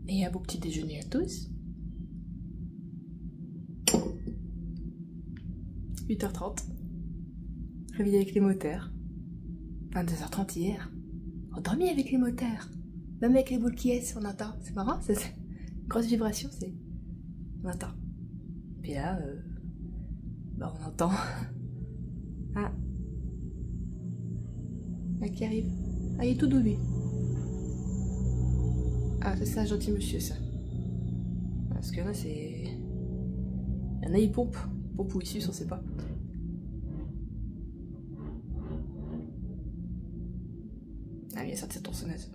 Et un beau petit déjeuner à tous. 8h30. Réveillé avec les moteurs. 22h30 hier. Endormi avec les moteurs. Même avec les boules qui est, on entend. C'est marrant, c'est une grosse vibration, c'est... On entend. Puis là, bah on entend. Ah. Là qui arrive. Ah, il est tout doux lui. Ah, c'est ça, gentil monsieur, ça. Parce que là, c'est... Il y en a, ils pompent. Pompe ou issus, on sait pas. Ah, il a sorti sa tronçonneuse.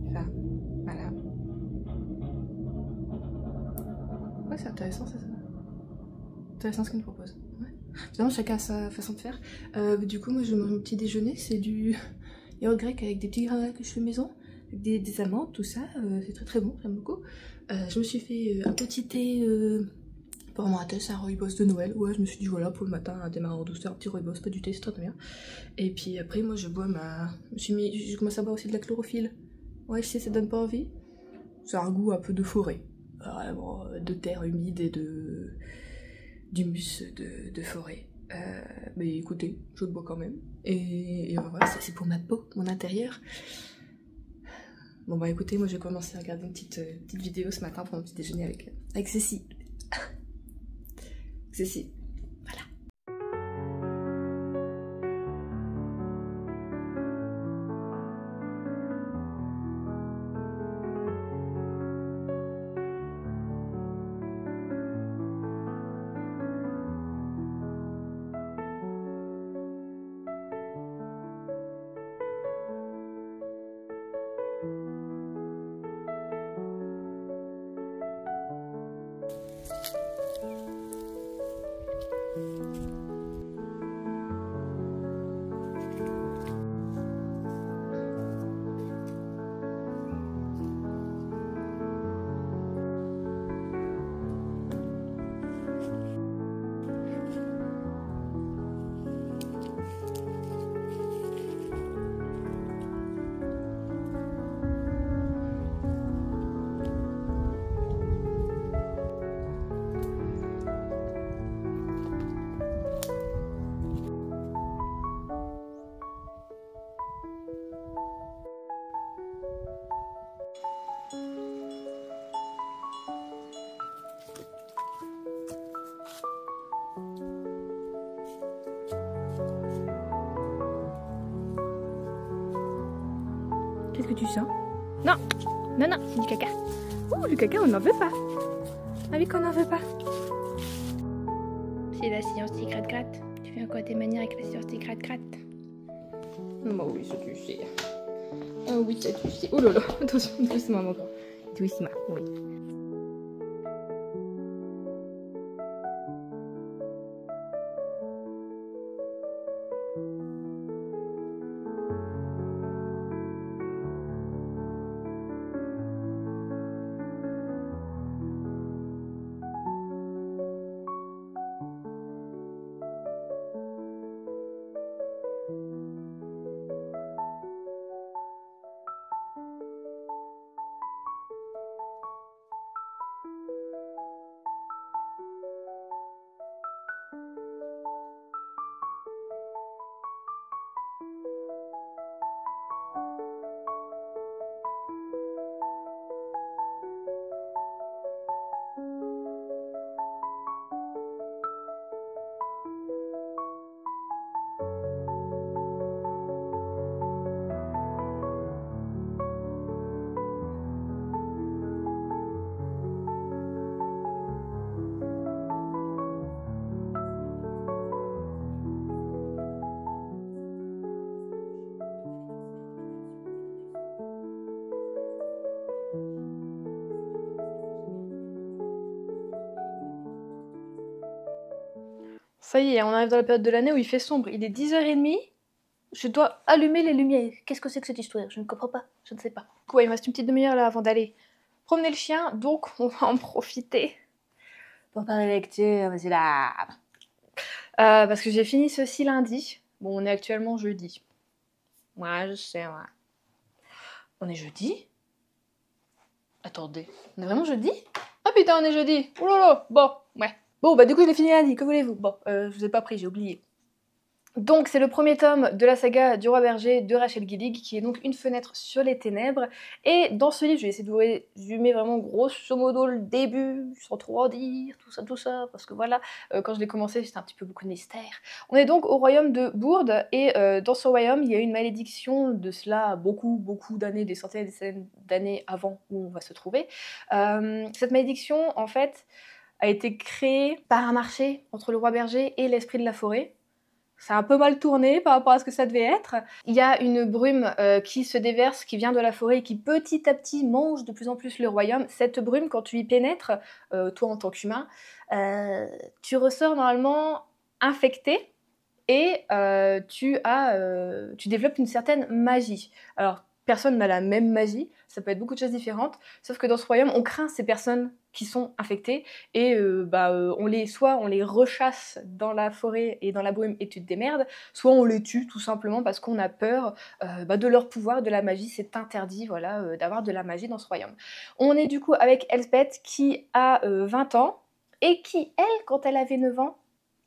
Enfin, voilà. Ouais, c'est intéressant, ça. Intéressant ce qu'il nous propose. Ouais. Finalement, chacun a sa façon de faire. Du coup, moi, je mange mon petit déjeuner. C'est du yaourt grec avec des petits grains que je fais maison. Avec des amandes, tout ça. C'est très très bon, j'aime beaucoup. Je me suis fait un petit thé pour mon matin, c'est un rooibos de Noël. Ouais, je me suis dit, voilà, pour le matin, un démarrage en douceur, un petit rooibos, pas du thé, c'est très bien. Et puis après, moi, je bois ma... J'ai commencé à boire aussi de la chlorophylle. Ouais, je sais, ça donne pas envie. Ça a un goût un peu de forêt. Vraiment, de terre humide et d'humus de forêt. Mais écoutez, je le bois quand même. Et voilà, ça c'est pour ma peau, mon intérieur. Bon bah écoutez, moi j'ai commencé à regarder une petite vidéo ce matin pour mon petit déjeuner avec Cécile. Cécile, voilà. Qu'est-ce que tu sens? Non, non, non, c'est du caca. Ouh, le caca, on n'en veut pas. Ah oui, qu'on n'en veut pas. C'est la science qui gratte-gratte. Tu fais encore tes manières avec la science qui gratte-gratte. Bah oui, ça tu sais. Ah oui, ça tu sais. Oh là là, attention, doucement, mon grand. Doucement, oui. Ça y est, on arrive dans la période de l'année où il fait sombre. Il est 10h30. Je dois allumer les lumières. Qu'est-ce que c'est que cette histoire? Je ne comprends pas. Je ne sais pas. Ouais, il me reste une petite demi-heure là avant d'aller promener le chien. Donc, on va en profiter pour parler lecture, monsieur là. Parce que j'ai fini ceci lundi. Bon, on est actuellement jeudi. Ouais, je sais, ouais. On est jeudi? Attendez, on est vraiment jeudi? Ah putain, on est jeudi! Oh là là! Bon, ouais. Bon, bah du coup, je l'ai fini lundi, que voulez-vous? Bon, je vous ai pas pris, j'ai oublié. Donc c'est le premier tome de la saga du Roi Berger de Rachel Gillig, qui est donc Une fenêtre sur les ténèbres. Et dans ce livre, je vais essayer de vous résumer vraiment grosso modo le début, sans trop en dire, tout ça, parce que voilà, quand je l'ai commencé, c'était un petit peu beaucoup de mystère. On est donc au royaume de Bourde, et dans ce royaume, il y a une malédiction de cela beaucoup d'années, des centaines d'années avant où on va se trouver. Cette malédiction, en fait, a été créée par un marché entre le Roi Berger et l'Esprit de la Forêt. Ça a un peu mal tourné par rapport à ce que ça devait être. Il y a une brume qui se déverse, qui vient de la forêt et qui petit à petit mange de plus en plus le royaume. Cette brume, quand tu y pénètres, toi en tant qu'humain, tu ressors normalement infecté et tu développes une certaine magie. Alors, personne n'a la même magie, ça peut être beaucoup de choses différentes, sauf que dans ce royaume, on craint ces personnes qui sont infectées, et soit on les rechasse dans la forêt et dans la brume et tu te démerdes, soit on les tue tout simplement parce qu'on a peur de leur pouvoir, de la magie. C'est interdit, voilà, d'avoir de la magie dans ce royaume. On est du coup avec Elspeth qui a 20 ans, et qui, elle, quand elle avait 9 ans,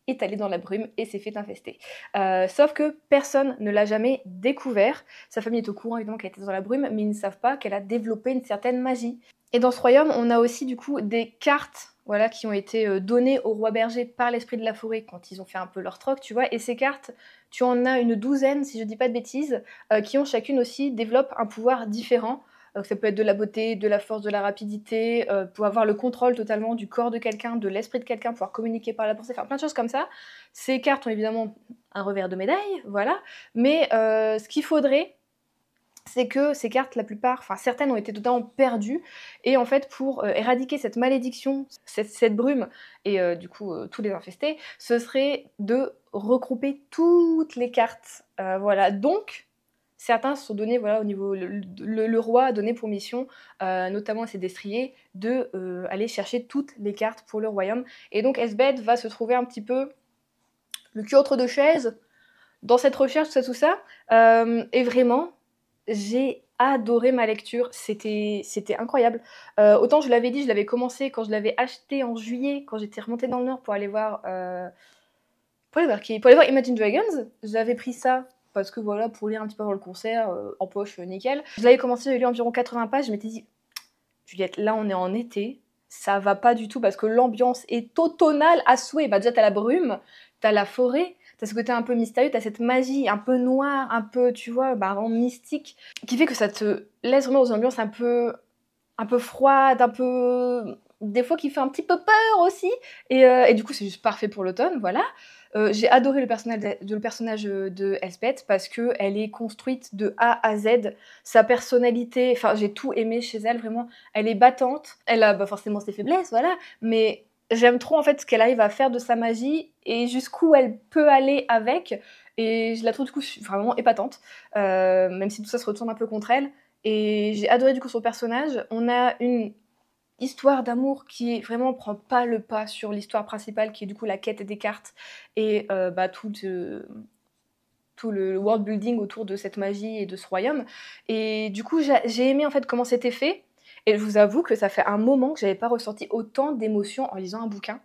est allée dans la brume et s'est fait infester. Sauf que personne ne l'a jamais découvert. Sa famille est au courant évidemment qu'elle était dans la brume, mais ils ne savent pas qu'elle a développé une certaine magie. Et dans ce royaume, on a aussi du coup des cartes, voilà, qui ont été données au roi berger par l'esprit de la forêt quand ils ont fait un peu leur troc, tu vois. Et ces cartes, tu en as une douzaine, si je dis pas de bêtises, qui ont chacune aussi développent un pouvoir différent. Ça peut être de la beauté, de la force, de la rapidité, pour avoir le contrôle totalement du corps de quelqu'un, de l'esprit de quelqu'un, pouvoir communiquer par la pensée, faire plein de choses comme ça. Ces cartes ont évidemment un revers de médaille, voilà, mais ce qu'il faudrait, c'est que ces cartes, la plupart, enfin certaines ont été totalement perdues, et en fait pour éradiquer cette malédiction, cette brume, et du coup tous les infestés, ce serait de regrouper toutes les cartes, voilà, donc certains se sont donnés, voilà, au niveau, le roi a donné pour mission, notamment à ses destriers, de aller chercher toutes les cartes pour le royaume, et donc Elspeth va se trouver un petit peu le cul entre deux chaises dans cette recherche, tout ça, et vraiment, j'ai adoré ma lecture, c'était incroyable. Autant je l'avais dit, je l'avais commencé quand je l'avais acheté en juillet, quand j'étais remontée dans le Nord pour aller voir Imagine Dragons. J'avais pris ça parce que voilà, pour lire un petit peu avant le concert, en poche, nickel. Je l'avais commencé, j'ai lu environ 80 pages, je m'étais dit, Juliette, là on est en été, ça va pas du tout parce que l'ambiance est automnale à souhait. Bah déjà t'as la brume, t'as la forêt, t'as ce côté un peu mystérieux, t'as cette magie un peu noire, un peu, tu vois, vraiment mystique, qui fait que ça te laisse vraiment dans une ambiance un peu froide, un peu, des fois qui fait un petit peu peur aussi, et du coup c'est juste parfait pour l'automne, voilà. J'ai adoré le personnage de Elspeth parce qu'elle est construite de A à Z, sa personnalité, enfin j'ai tout aimé chez elle, vraiment, elle est battante, elle a forcément ses faiblesses, voilà, mais j'aime trop en fait ce qu'elle arrive à faire de sa magie et jusqu'où elle peut aller avec, et je la trouve du coup vraiment épatante, même si tout ça se retourne un peu contre elle. Et j'ai adoré du coup son personnage. On a une histoire d'amour qui vraiment prend pas le pas sur l'histoire principale, qui est du coup la quête des cartes et tout le world building autour de cette magie et de ce royaume. Et du coup j'ai aimé en fait comment c'était fait, et je vous avoue que ça fait un moment que j'avais pas ressenti autant d'émotions en lisant un bouquin,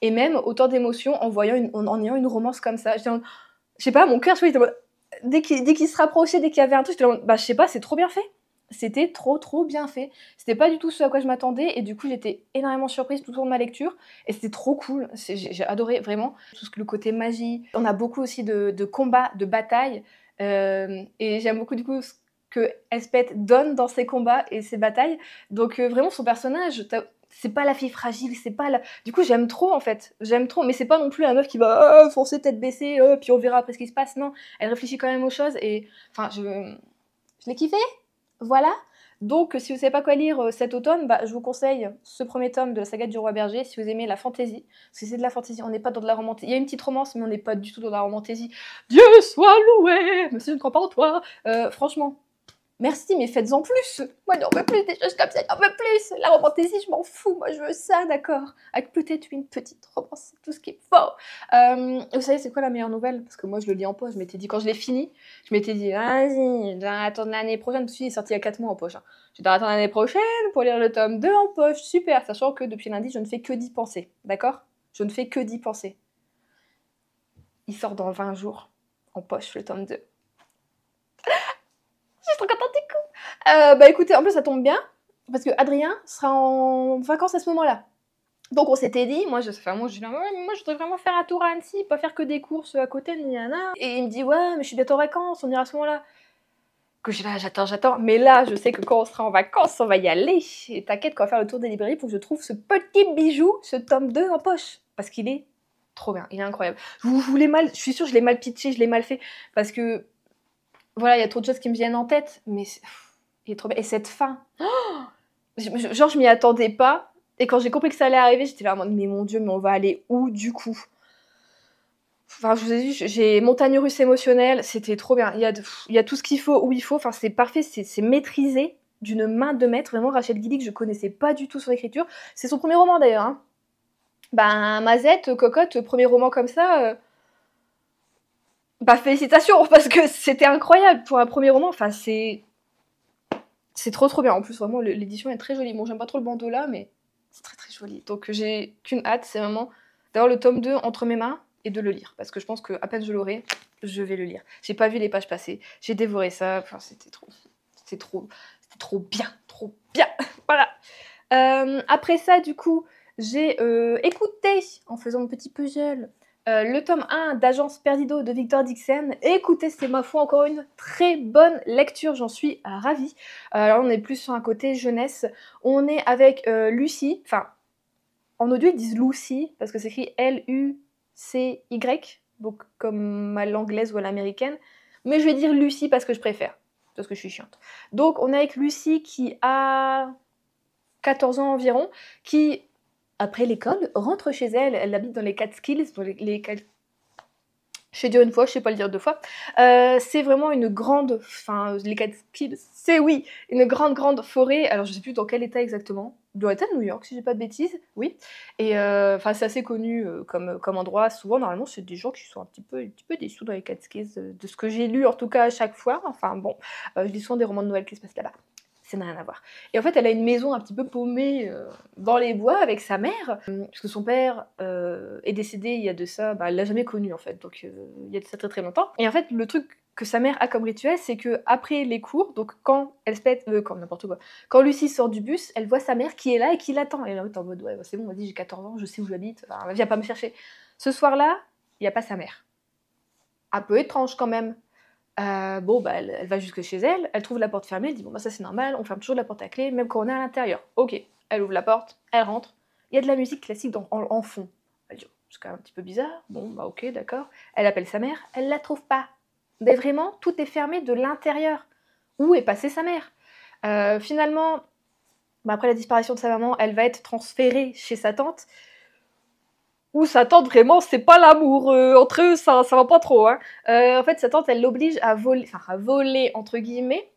et même autant d'émotions en ayant une romance comme ça. Je sais pas, mon cœur, je sais, dès qu'il se rapprochait, dès qu'il y avait un truc, j'étais bah je sais pas, c'est trop bien fait. C'était trop bien fait. C'était pas du tout ce à quoi je m'attendais, et du coup j'étais énormément surprise tout au long de ma lecture, et c'était trop cool. J'ai adoré vraiment tout le côté magie. On a beaucoup aussi de combats, de batailles, et j'aime beaucoup du coup ce que Elspeth donne dans ses combats et ses batailles. Donc vraiment son personnage, c'est pas la fille fragile, c'est pas la... Du coup j'aime trop en fait, j'aime trop, mais c'est pas non plus la meuf qui va foncer tête baissée, puis on verra après ce qui se passe. Non, elle réfléchit quand même aux choses, et enfin je l'ai kiffé. Voilà, donc si vous savez pas quoi lire cet automne, bah, je vous conseille ce premier tome de la saga du Roi Berger, si vous aimez la fantaisie, parce que c'est de la fantaisie, on n'est pas dans de la romantaisie. Il y a une petite romance, mais on n'est pas du tout dans la romantaisie. Dieu soit loué, mais si je ne crois pas en toi. Franchement, Merci, mais faites-en plus. Moi, j'en veux plus des choses comme ça, j'en veux plus. La romantaisie, je m'en fous. Moi, je veux ça, d'accord. Avec peut-être une petite romance, tout ce qu'il faut. Vous savez, c'est quoi la meilleure nouvelle? Parce que moi, je le lis en poche. Je m'étais dit, quand je l'ai fini, je m'étais dit, vas-y, je dois attendre l'année prochaine. Parce qu'il est sorti il y a 4 mois en poche. Hein. Je dois attendre l'année prochaine pour lire le tome 2 en poche. Super. Sachant que depuis lundi, je ne fais que d'y penser. D'accord? Je ne fais que d'y penser. Il sort dans 20 jours en poche, le tome 2. Je suis trop contente du coup. Bah écoutez, en plus ça tombe bien, parce que Adrien sera en vacances à ce moment-là. Donc on s'était dit, moi je voudrais vraiment faire un tour à Annecy, pas faire que des courses à côté, et il me dit, ouais, mais je suis bientôt en vacances, on ira à ce moment-là. Que je là, j'attends. Mais là, je sais que quand on sera en vacances, on va y aller. Et t'inquiète, quand on va faire le tour des librairies, pour que je trouve ce petit bijou, ce tome 2 en poche. Parce qu'il est trop bien, il est incroyable. Je suis sûre, je l'ai mal pitché, je l'ai mal fait. Parce que voilà, il y a trop de choses qui me viennent en tête, mais il est trop bien. Et cette fin, genre je m'y attendais pas, et quand j'ai compris que ça allait arriver, j'étais là en mode, mais mon Dieu, mais on va aller où du coup? Enfin, je vous ai dit, j'ai montagne russe émotionnelle, c'était trop bien. Il y a tout ce qu'il faut, où il faut, enfin c'est parfait, c'est maîtrisé d'une main de maître. Vraiment, Rachel Guilic, je connaissais pas du tout son écriture. C'est son premier roman d'ailleurs. Hein. Ben, Mazette, Cocotte, premier roman comme ça... Bah félicitations, parce que c'était incroyable pour un premier roman, enfin c'est trop bien, en plus vraiment l'édition est très jolie, bon j'aime pas trop le bandeau là, mais c'est très très joli, donc j'ai qu'une hâte, c'est vraiment d'avoir le tome 2 entre mes mains et de le lire, parce que je pense que à peine je l'aurai, je vais le lire. J'ai pas vu les pages passer, j'ai dévoré ça, enfin c'était trop bien, voilà. Après ça du coup, j'ai écouté, en faisant mon petit puzzle, le tome 1 d'Agence Perdido de Victor Dixon. Écoutez, c'est ma foi encore une très bonne lecture, j'en suis ravie. Alors on est plus sur un côté jeunesse. On est avec Lucy, enfin en audio ils disent Lucy parce que c'est écrit L-U-C-Y, donc comme à l'anglaise ou à l'américaine. Mais je vais dire Lucy parce que je préfère, parce que je suis chiante. Donc on est avec Lucy qui a 14 ans environ, qui après l'école, rentre chez elle, elle habite dans les Catskills, dans je vais dire une fois, je sais pas le dire 2 fois. C'est vraiment une grande, enfin les Catskills, c'est oui, une grande forêt. Alors je sais plus dans quel état exactement. Doit être à New York si j'ai pas de bêtises, oui. Et enfin c'est assez connu comme endroit. Souvent normalement c'est des gens qui sont un petit peu déçus dans les Catskills, de ce que j'ai lu en tout cas à chaque fois. Enfin bon, je lis souvent des romans de Noël qui se passent là-bas. Ça n'a rien à voir. Et en fait, elle a une maison un petit peu paumée dans les bois avec sa mère, parce que son père est décédé il y a de ça, elle l'a jamais connu en fait, donc il y a de ça très très longtemps. Et en fait, le truc que sa mère a comme rituel, c'est que après les cours, donc quand elle se pète, quand Lucie sort du bus, elle voit sa mère qui est là et qui l'attend. Et elle est en mode, ouais, c'est bon, vas-y, j'ai 14 ans, je sais où j'habite, enfin, viens pas me chercher. Ce soir-là, il n'y a pas sa mère. Un peu étrange quand même. Elle va jusque chez elle, elle trouve la porte fermée, elle dit bon ça c'est normal, on ferme toujours la porte à clé, même quand on est à l'intérieur. Ok, elle ouvre la porte, elle rentre, il y a de la musique classique en fond. Elle dit c'est quand même un petit peu bizarre, ok d'accord. Elle appelle sa mère, elle la trouve pas. Mais vraiment, tout est fermé de l'intérieur. Où est passée sa mère? Finalement, après la disparition de sa maman, elle va être transférée chez sa tante, où sa tante, vraiment, c'est pas l'amour. Entre eux, ça va pas trop. Hein. En fait, sa tante, elle l'oblige à voler, entre guillemets.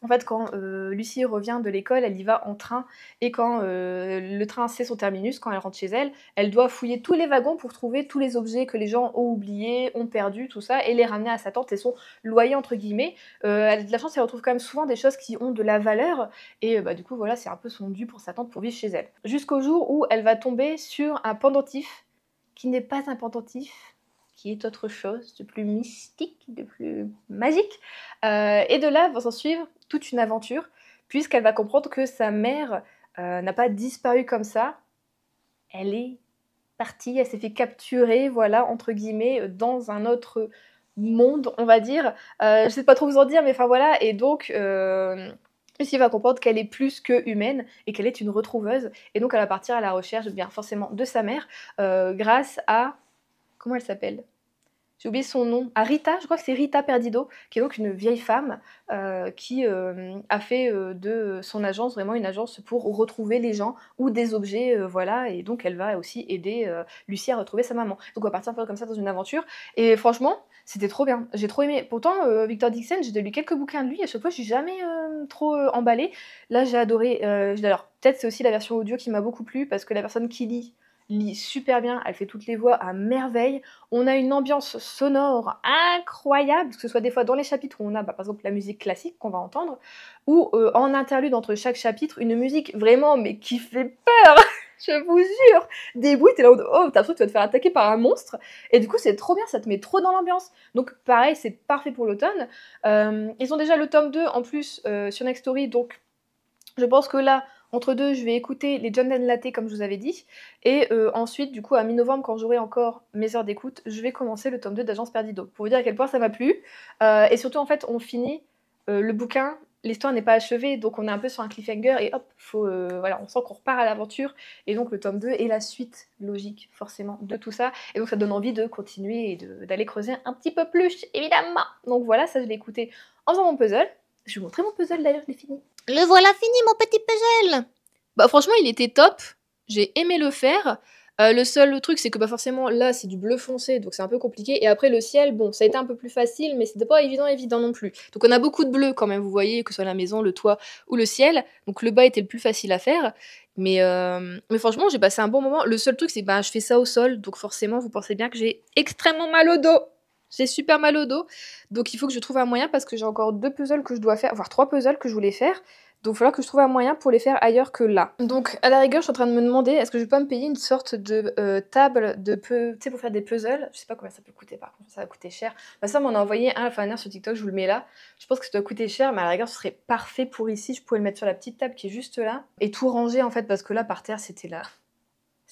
En fait, quand Lucie revient de l'école, elle y va en train. Et quand le train sait son terminus, quand elle rentre chez elle, elle doit fouiller tous les wagons pour trouver tous les objets que les gens ont oubliés, ont perdus, tout ça, et les ramener à sa tante et son loyer, entre guillemets. Elle a de la chance, elle retrouve quand même souvent des choses qui ont de la valeur. Et du coup, voilà, c'est un peu son dû pour sa tante pour vivre chez elle. Jusqu'au jour où elle va tomber sur un pendentif qui n'est pas un pendentif, qui est autre chose, de plus mystique, de plus magique. Et de là va s'en suivre toute une aventure, puisqu'elle va comprendre que sa mère n'a pas disparu comme ça. Elle est partie, elle s'est fait capturer, voilà, entre guillemets, dans un autre monde, on va dire. Je sais pas trop vous en dire, mais enfin voilà, et donc... Lucie va comprendre qu'elle est plus que humaine et qu'elle est une retrouveuse. Et donc elle va partir à la recherche, bien forcément, de sa mère, grâce à... Comment elle s'appelle? j'ai oublié son nom, à Rita, je crois que c'est Rita Perdido, qui est donc une vieille femme qui a fait de son agence vraiment une agence pour retrouver les gens ou des objets, voilà, et donc elle va aussi aider Lucie à retrouver sa maman. Donc on va partir un peu comme ça dans une aventure, et franchement, c'était trop bien, j'ai trop aimé. Pourtant, Victor Dixon, j'ai lu quelques bouquins de lui, à chaque fois je suis jamais trop emballée. Là j'ai adoré, alors peut-être c'est aussi la version audio qui m'a beaucoup plu, parce que la personne qui lit super bien, elle fait toutes les voix à merveille. On a une ambiance sonore incroyable, que ce soit des fois dans les chapitres où on a par exemple la musique classique qu'on va entendre, ou en interlude entre chaque chapitre, une musique vraiment mais qui fait peur. Je vous jure, des bruits, t'es là, oh, t'as l'impression que tu vas te faire attaquer par un monstre, et du coup c'est trop bien, ça te met trop dans l'ambiance. Donc pareil, c'est parfait pour l'automne. Ils ont déjà le tome 2 en plus sur Next Story, donc je pense que là, entre deux, je vais écouter les John Latte comme je vous avais dit. Et ensuite, du coup, à mi-novembre, quand j'aurai encore mes heures d'écoute, je vais commencer le tome 2 d'Agence Perdido. Pour vous dire à quel point ça m'a plu. Et surtout, en fait, on finit le bouquin. L'histoire n'est pas achevée, donc on est un peu sur un cliffhanger. Et hop, voilà, on sent qu'on repart à l'aventure. Et donc le tome 2 est la suite logique, forcément, de tout ça. Et donc ça donne envie de continuer et d'aller creuser un petit peu plus, évidemment. Donc voilà, ça je l'ai écouté en faisant mon puzzle. Je vais vous montrer mon puzzle d'ailleurs, je l'ai fini. Le voilà fini, mon petit puzzle. Bah franchement, il était top. J'ai aimé le faire. Le seul truc, c'est que bah forcément, là, c'est du bleu foncé, donc c'est un peu compliqué. Et après, le ciel, bon, ça a été un peu plus facile, mais c'était pas évident non plus. Donc on a beaucoup de bleu quand même, vous voyez, que ce soit la maison, le toit ou le ciel. Donc le bas était le plus facile à faire. Mais franchement, j'ai passé un bon moment. Le seul truc, c'est que bah, je fais ça au sol, donc forcément, vous pensez bien que j'ai extrêmement mal au dos. J'ai super mal au dos. Donc il faut que je trouve un moyen, parce que j'ai encore 2 puzzles que je dois faire, voire 3 puzzles que je voulais faire. Donc il va falloir que je trouve un moyen pour les faire ailleurs que là. Donc à la rigueur, je suis en train de me demander, est-ce que je peux me payer une sorte de table de tu sais, pour faire des puzzles. Je sais pas combien ça peut coûter par contre, ça va coûter cher. Ma soeur m'en a envoyé un fanner sur TikTok, je vous le mets là. Je pense que ça doit coûter cher, mais à la rigueur, ce serait parfait pour ici. Je pourrais le mettre sur la petite table qui est juste là. Et tout ranger en fait, parce que là, par terre, c'était là.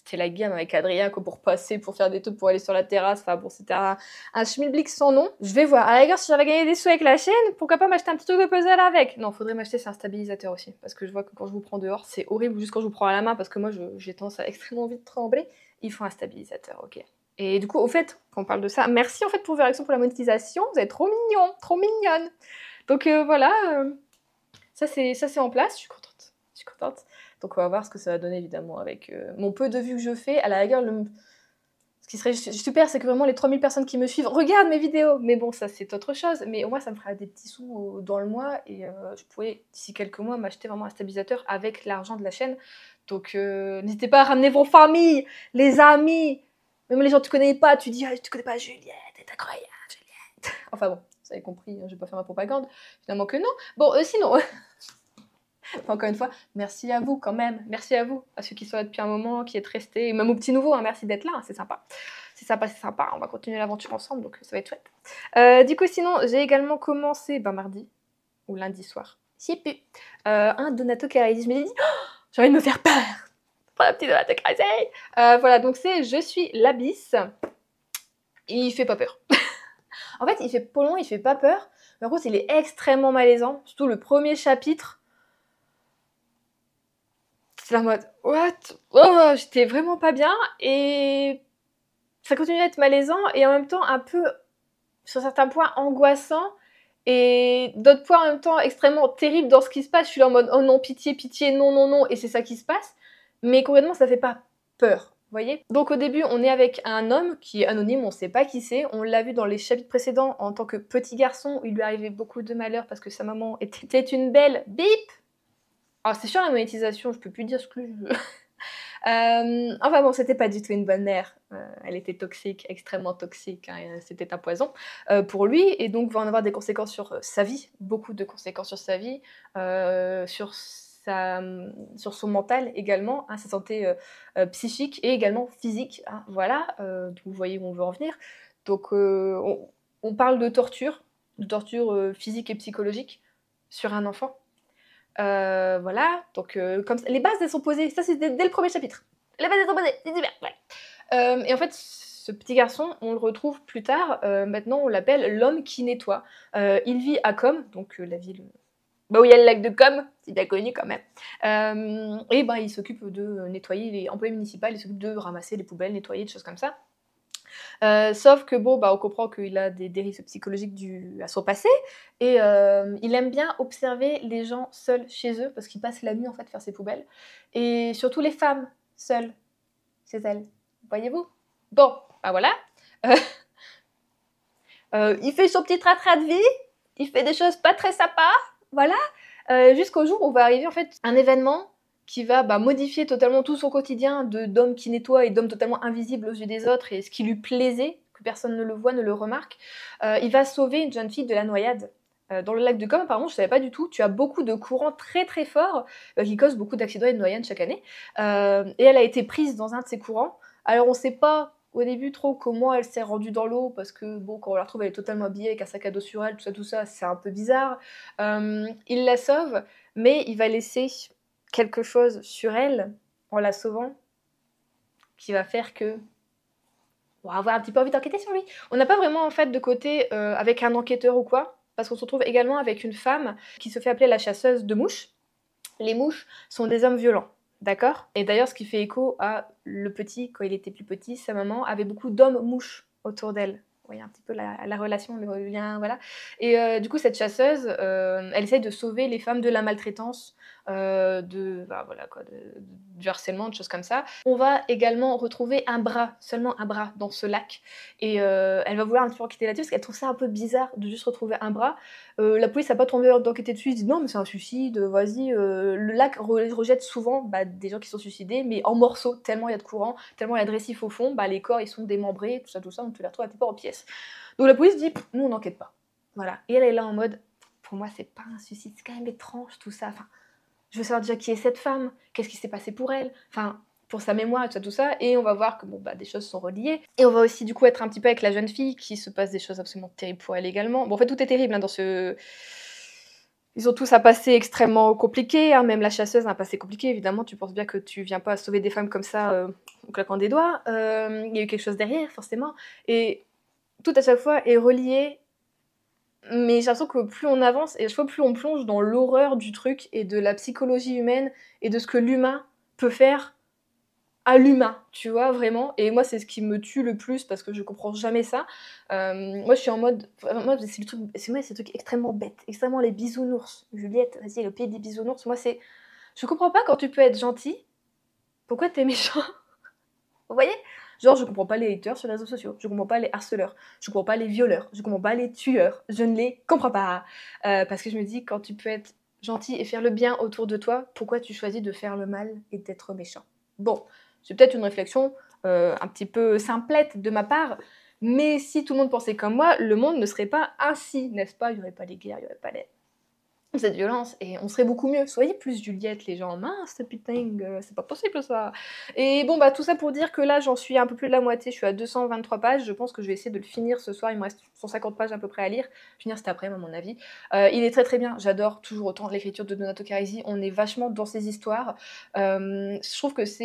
C'était la guerre avec Adrien quoi, pour passer, pour faire des trucs, pour aller sur la terrasse. Enfin bon, c'était un schmilblick sans nom. Je vais voir. À la rigueur, si j'avais gagné des sous avec la chaîne, pourquoi pas m'acheter un petit truc de puzzle avec. Non, faudrait m'acheter, c'est un stabilisateur aussi. Parce que je vois que quand je vous prends dehors, c'est horrible. Juste quand je vous prends à la main, parce que moi, j'ai tendance à extrêmement vite trembler. Il faut un stabilisateur, ok. Et du coup, au fait, quand on parle de ça, merci en fait pour vos réactions pour la monétisation. Vous êtes trop mignons, trop mignonnes. Donc voilà, ça c'est en place. Je suis contente. Je suis contente. Donc on va voir ce que ça va donner évidemment avec mon peu de vues que je fais. À la rigueur, ce qui serait super, c'est que vraiment les 3000 personnes qui me suivent regardent mes vidéos. Mais bon, ça c'est autre chose. Mais au moins ça me fera des petits sous dans le mois. Et je pourrais, d'ici quelques mois, m'acheter vraiment un stabilisateur avec l'argent de la chaîne. Donc n'hésitez pas à ramener vos familles, les amis. Même les gens que tu connais pas, tu dis, ah, tu connais pas Juliette, elle est incroyable, Juliette. Enfin bon, vous avez compris, je vais pas faire ma propagande. Finalement que non. Bon, sinon... Encore une fois, merci à vous quand même, merci à vous, à ceux qui sont là depuis un moment, qui êtes restés, et même aux petits nouveaux, hein, merci d'être là, hein, c'est sympa. C'est sympa, c'est sympa, on va continuer l'aventure ensemble, donc ça va être chouette. Du coup, sinon, j'ai également commencé, mardi, ou lundi soir, je sais plus, un Donato Carrisi. Je me suis dit, oh, j'ai envie de me faire peur, pour la petite Donato Carrisi. Voilà, donc c'est Je suis l'abysse, il fait pas peur. En fait, il fait pas long, il fait pas peur, mais par contre, il est extrêmement malaisant, surtout le premier chapitre. C'était en mode, what? Oh, j'étais vraiment pas bien, et ça continue d'être malaisant, et en même temps un peu, sur certains points, angoissant, et d'autres points en même temps extrêmement terrible dans ce qui se passe. Je suis là en mode, oh non, pitié, pitié, non, non, non, et c'est ça qui se passe, mais concrètement, ça fait pas peur, vous voyez? Donc au début, on est avec un homme qui est anonyme, on sait pas qui c'est, on l'a vu dans les chapitres précédents en tant que petit garçon, où il lui arrivait beaucoup de malheur parce que sa maman était une belle bip. Alors c'est sûr la monétisation, je peux plus dire ce que je veux. Enfin bon, c'était pas du tout une bonne mère. Elle était toxique, extrêmement toxique, hein, c'était un poison pour lui, et donc va en avoir des conséquences sur sa vie, beaucoup de conséquences sur sa vie, sur son mental également, hein, sa santé psychique et également physique, hein, voilà, vous voyez où on veut en venir. Donc on parle de torture physique et psychologique sur un enfant. Voilà, donc comme ça, les bases elles sont posées, ça c'est dès le premier chapitre. Les bases elles sont posées, c'est super, ouais. Et en fait, ce petit garçon, on le retrouve plus tard, maintenant on l'appelle l'homme qui nettoie. Il vit à Com, donc la ville où il y a le lac de Com, c'est bien connu quand même. Et il s'occupe de nettoyer les employés municipaux, il s'occupe de ramasser les poubelles, nettoyer, des choses comme ça. Sauf que bon, on comprend qu'il a des dérives psychologiques dues à son passé, et il aime bien observer les gens seuls chez eux, parce qu'il passe la nuit en fait faire ses poubelles, et surtout les femmes seules chez elles. Voyez-vous? Bon, voilà. Il fait son petit train de vie, il fait des choses pas très sympas, voilà. Jusqu'au jour où va arriver en fait un événement qui va modifier totalement tout son quotidien d'homme qui nettoie et d'homme totalement invisible aux yeux des autres, et ce qui lui plaisait, que personne ne le voit, ne le remarque. Il va sauver une jeune fille de la noyade. Dans le lac de Com, apparemment, je savais pas du tout, tu as beaucoup de courants très très forts qui causent beaucoup d'accidents et de noyades chaque année. Et elle a été prise dans un de ces courants. Alors on sait pas au début trop comment elle s'est rendue dans l'eau, parce que bon, quand on la retrouve, elle est totalement habillée avec un sac à dos sur elle, tout ça, c'est un peu bizarre. Il la sauve, mais il va laisser quelque chose sur elle, en la sauvant, qui va faire que on va avoir un petit peu envie d'enquêter sur lui. On n'a pas vraiment en fait de côté avec un enquêteur ou quoi, parce qu'on se retrouve également avec une femme qui se fait appeler la chasseuse de mouches. Les mouches sont des hommes violents, d'accord? Et d'ailleurs, ce qui fait écho à le petit, quand il était plus petit, sa maman avait beaucoup d'hommes mouches autour d'elle. Vous voyez un petit peu la relation, le lien, voilà. Et du coup, cette chasseuse, elle essaye de sauver les femmes de la maltraitance, du harcèlement, de choses comme ça. On va également retrouver un bras, seulement un bras, dans ce lac. Et elle va vouloir un petit peu enquêter là-dessus, parce qu'elle trouve ça un peu bizarre de juste retrouver un bras. La police n'a pas trop envie d'enquêter dessus, ils disent non, mais c'est un suicide, vas-y. Le lac rejette souvent des gens qui sont suicidés, mais en morceaux, tellement il y a de courant, tellement il y a de récifs au fond, les corps ils sont démembrés, tout ça, donc tu les retrouves un petit peu en pièces. Donc la police dit, nous on n'enquête pas. Voilà. Et elle est là en mode, pour moi c'est pas un suicide, c'est quand même étrange tout ça. Enfin, je veux savoir déjà qui est cette femme, qu'est-ce qui s'est passé pour elle, enfin, pour sa mémoire, tout ça, et on va voir que des choses sont reliées. Et on va aussi du coup être un petit peu avec la jeune fille, qui se passe des choses absolument terribles pour elle également. Bon, en fait, tout est terrible dans ce... Ils ont tous un passé extrêmement compliqué, même la chasseuse a un passé compliqué, évidemment, tu penses bien que tu viens pas sauver des femmes comme ça en claquant des doigts. Il y a eu quelque chose derrière, forcément, et tout à chaque fois est relié. Mais j'ai l'impression que plus on avance, et à chaque fois plus on plonge dans l'horreur du truc, et de la psychologie humaine, et de ce que l'humain peut faire à l'humain, tu vois, vraiment. Et moi, c'est ce qui me tue le plus, parce que je comprends jamais ça. Moi, je suis en mode... Moi, c'est le truc extrêmement bête, extrêmement les bisounours. Juliette, vas-y, le pays des bisounours. Moi, c'est... Je comprends pas, quand tu peux être gentil, pourquoi t'es méchant? Vous voyez? Genre, je comprends pas les haters sur les réseaux sociaux, je comprends pas les harceleurs, je comprends pas les violeurs, je comprends pas les tueurs, je ne les comprends pas. Parce que je me dis, quand tu peux être gentil et faire le bien autour de toi, pourquoi tu choisis de faire le mal et d'être méchant? Bon, c'est peut-être une réflexion un petit peu simplette de ma part, mais si tout le monde pensait comme moi, le monde ne serait pas ainsi, n'est-ce pas? Il n'y aurait pas les guerres, il n'y aurait pas cette violence, et on serait beaucoup mieux. Soyez plus Juliette, les gens. Mince, putain, c'est pas possible ça. Et bon, tout ça pour dire que là, j'en suis un peu plus de la moitié, je suis à 223 pages, je pense que je vais essayer de le finir ce soir, il me reste 150 pages à peu près à lire, finir cet après, à mon avis. Il est très très bien, j'adore toujours autant l'écriture de Donato Carisi, on est vachement dans ces histoires. Je trouve que ça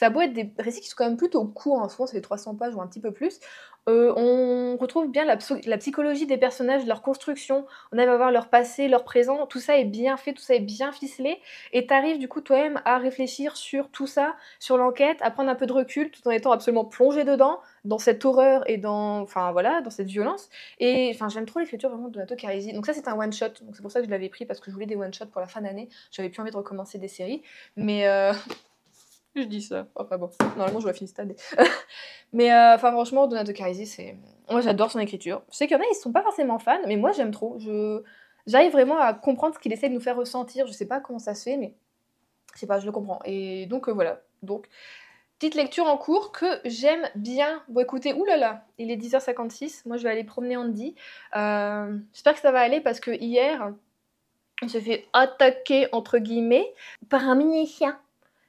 a beau être des récits qui sont quand même plutôt courts, souvent c'est 300 pages ou un petit peu plus, on retrouve bien la psychologie des personnages, leur construction, on arrive à voir leur passé, leur présent, tout ça est bien fait, tout ça est bien ficelé, et t'arrives du coup toi-même à réfléchir sur tout ça, sur l'enquête, à prendre un peu de recul, tout en étant absolument plongé dedans, dans cette horreur et dans cette violence, et j'aime trop l'écriture vraiment de Donato Carisi. Donc ça c'est un one-shot, donc c'est pour ça que je l'avais pris, parce que je voulais des one-shots pour la fin d'année, j'avais plus envie de recommencer des séries, mais... Je dis ça. Enfin bon, normalement je dois finir cette année. Mais franchement, Donato Carisi, c'est... Moi j'adore son écriture. Je sais qu'il y en a, ils sont pas forcément fans, mais moi j'aime trop. J'arrive vraiment à comprendre ce qu'il essaie de nous faire ressentir. Je sais pas comment ça se fait, mais je sais pas, je le comprends. Et donc voilà. Donc, petite lecture en cours que j'aime bien. Bon écoutez, oulala, il est 10h56. Moi je vais aller promener Andy. J'espère que ça va aller, parce que hier, on s'est fait attaquer, entre guillemets, par un mini chien.